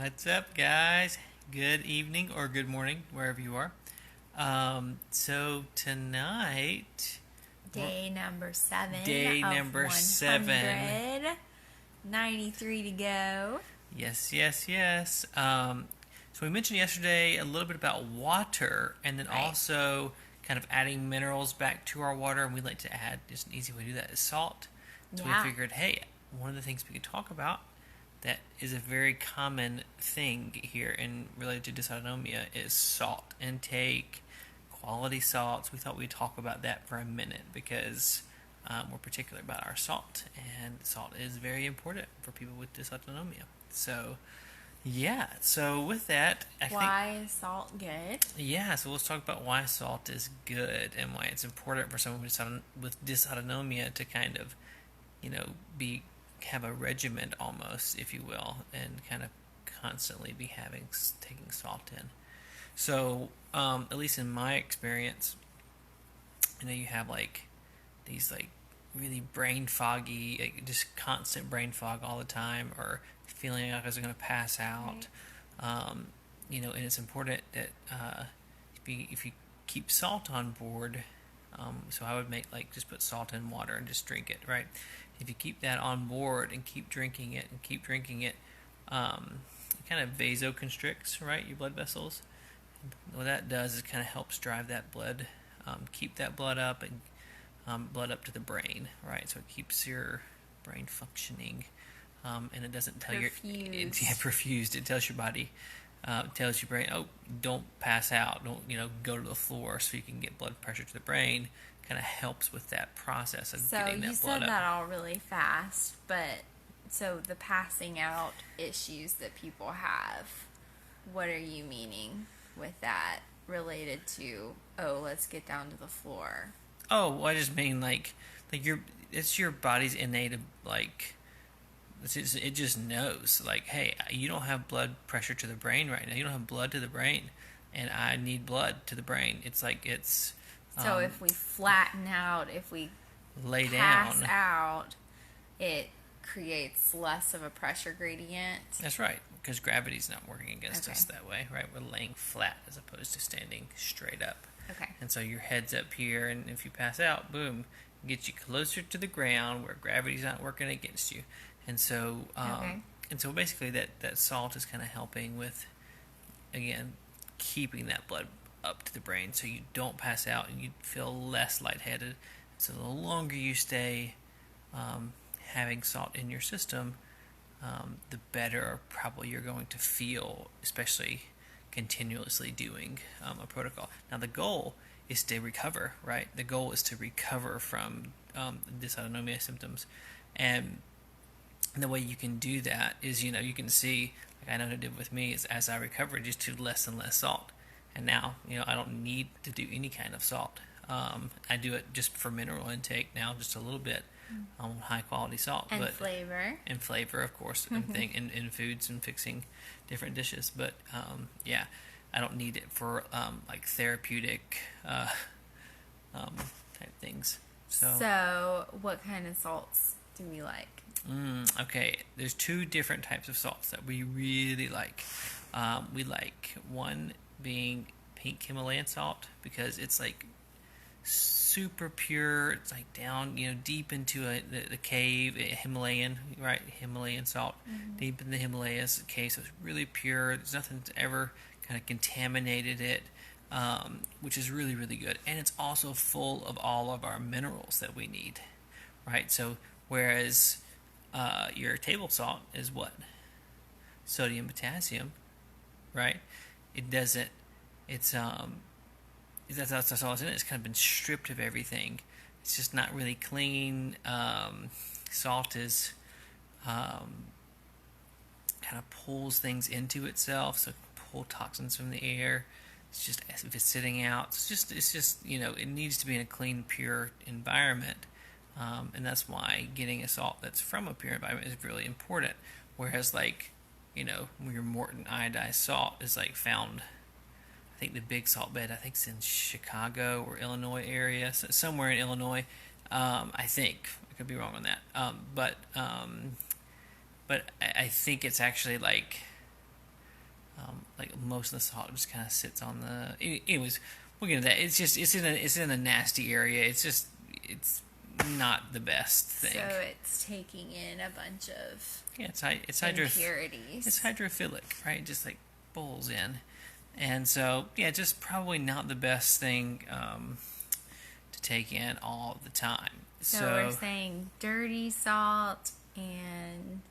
What's up, guys? Good evening or good morning, wherever you are. So tonight, Day number 7 day of number 7. 193 to go. Yes. So we mentioned yesterday a little bit about water, and then Right. also kind of adding minerals back to our water. And we like to add, just an easy way to do that is salt. So we Yeah. figured, hey, one of the things we could talk about that is a very common thing here and related to dysautonomia is salt intake, quality salts. We thought we'd talk about that for a minute because we're particular about our salt, and salt is very important for people with dysautonomia. So, yeah. So with that, Why is salt good? so let's talk about why salt is good and why it's important for someone with dysautonomia to kind of, be have a regiment almost, if you will, and kind of constantly be taking salt in. So, at least in my experience, you have like these like really brain foggy, like, just constant brain fog all the time, or feeling like I was going to pass out. And it's important that if you keep salt on board, so I would make like just put salt in water and just drink it, right? If you keep that on board and keep drinking it, it kind of vasoconstricts, right, your blood vessels. What that does is kind of helps drive that blood, keep that blood up and blood up to the brain, right? So it keeps your brain functioning, and it doesn't tell perfused. It tells your body, tells your brain, oh, don't pass out, don't go to the floor, so you can get blood pressure to the brain. Kind of helps with that process of So getting that you blood said up. that all really fast, but so the passing out issues that people have, what are you meaning with that related to, oh, let's get down to the floor? Oh, well, I just mean it's your body's innate, like, it just knows, like, hey, you don't have blood pressure to the brain right now. You don't have blood to the brain, and I need blood to the brain. It's like So if we flatten out, if we lay pass down. out, it creates less of a pressure gradient. That's right, because gravity's not working against Okay. us that way, right? We're laying flat as opposed to standing straight up. Okay. And so your head's up here, and if you pass out, boom, it gets you closer to the ground where gravity's not working against you. And so, Okay. basically that salt is kind of helping with, again, keeping that blood up to the brain so you don't pass out and you feel less lightheaded. So the longer you stay having salt in your system, the better probably you're going to feel, especially continuously doing a protocol. Now the goal is to recover, right? The goal is to recover from dysautonomia symptoms, and the way you can do that is, you can see, like I know what it did with me, is as I recovered, just to less and less salt, and now I don't need to do any kind of salt. I do it just for mineral intake now, just a little bit, high quality salt, And but flavor. and flavor, of course, and in foods and fixing different dishes. But yeah, I don't need it for like therapeutic type things. So what kind of salts do we like? Okay, there's two different types of salts that we really like. We like one being pink Himalayan salt because it's like super pure. It's like down, deep into the cave, Himalayan, right? Himalayan salt, deep in the Himalayas cave. So it's really pure. There's nothing that's ever kind of contaminated it, which is really, really good. And it's also full of all of our minerals that we need, right? So whereas your table salt is what? Sodium, potassium, right? It doesn't. That's all it's in it. It's kind of been stripped of everything. It's just not really clean. Salt is kind of pulls things into itself, so it can pull toxins from the air. It's just as if it's sitting out. It's just it needs to be in a clean, pure environment, and that's why getting a salt that's from a pure environment is really important. Whereas like your Morton iodized salt is like found. I think the big salt bed, I think it's in Chicago or Illinois area, so somewhere in Illinois. I think I could be wrong on that, but I think it's actually like like most of the salt just kind of sits on the. Anyways, we'll get into that. It's in a nasty area. It's not the best thing. So it's taking in a bunch of impurities. It's hydrophilic, right? It just like bowls in, and so yeah, just probably not the best thing to take in all the time. So we're saying dirty salt and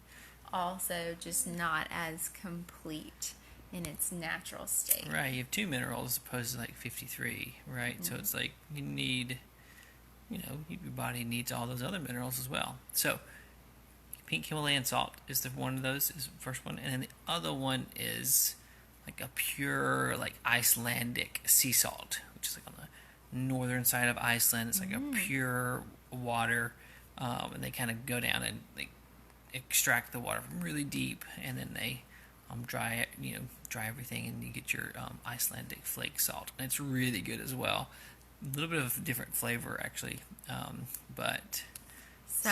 also just not as complete in its natural state. Right, you have 2 minerals as opposed to like 53, right? Mm-hmm. So it's like you need, your body needs all those other minerals as well. So pink Himalayan salt is one of those, is the first one. And then the other one is like a pure, like Icelandic sea salt, which is like on the northern side of Iceland. It's like a pure water, and they kind of go down and they extract the water from really deep, and then they dry it, dry everything, and you get your Icelandic flake salt, and it's really good as well. A little bit of a different flavor actually, but so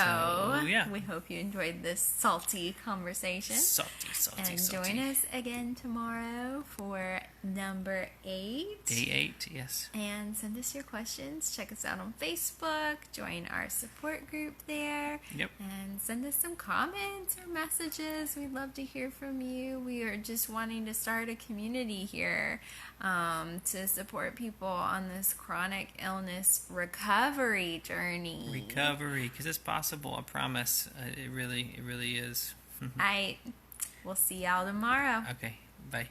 yeah, we hope you enjoyed this salty conversation. Salty. Join us again tomorrow for number 8. Day 8, yes. And send us your questions. Check us out on Facebook. Join our support group there. Yep. And send us some comments or messages. We'd love to hear from you. We are just wanting to start a community here to support people on this chronic illness recovery journey. Because it's possible, I promise. It really is. We'll see y'all tomorrow. Okay, bye.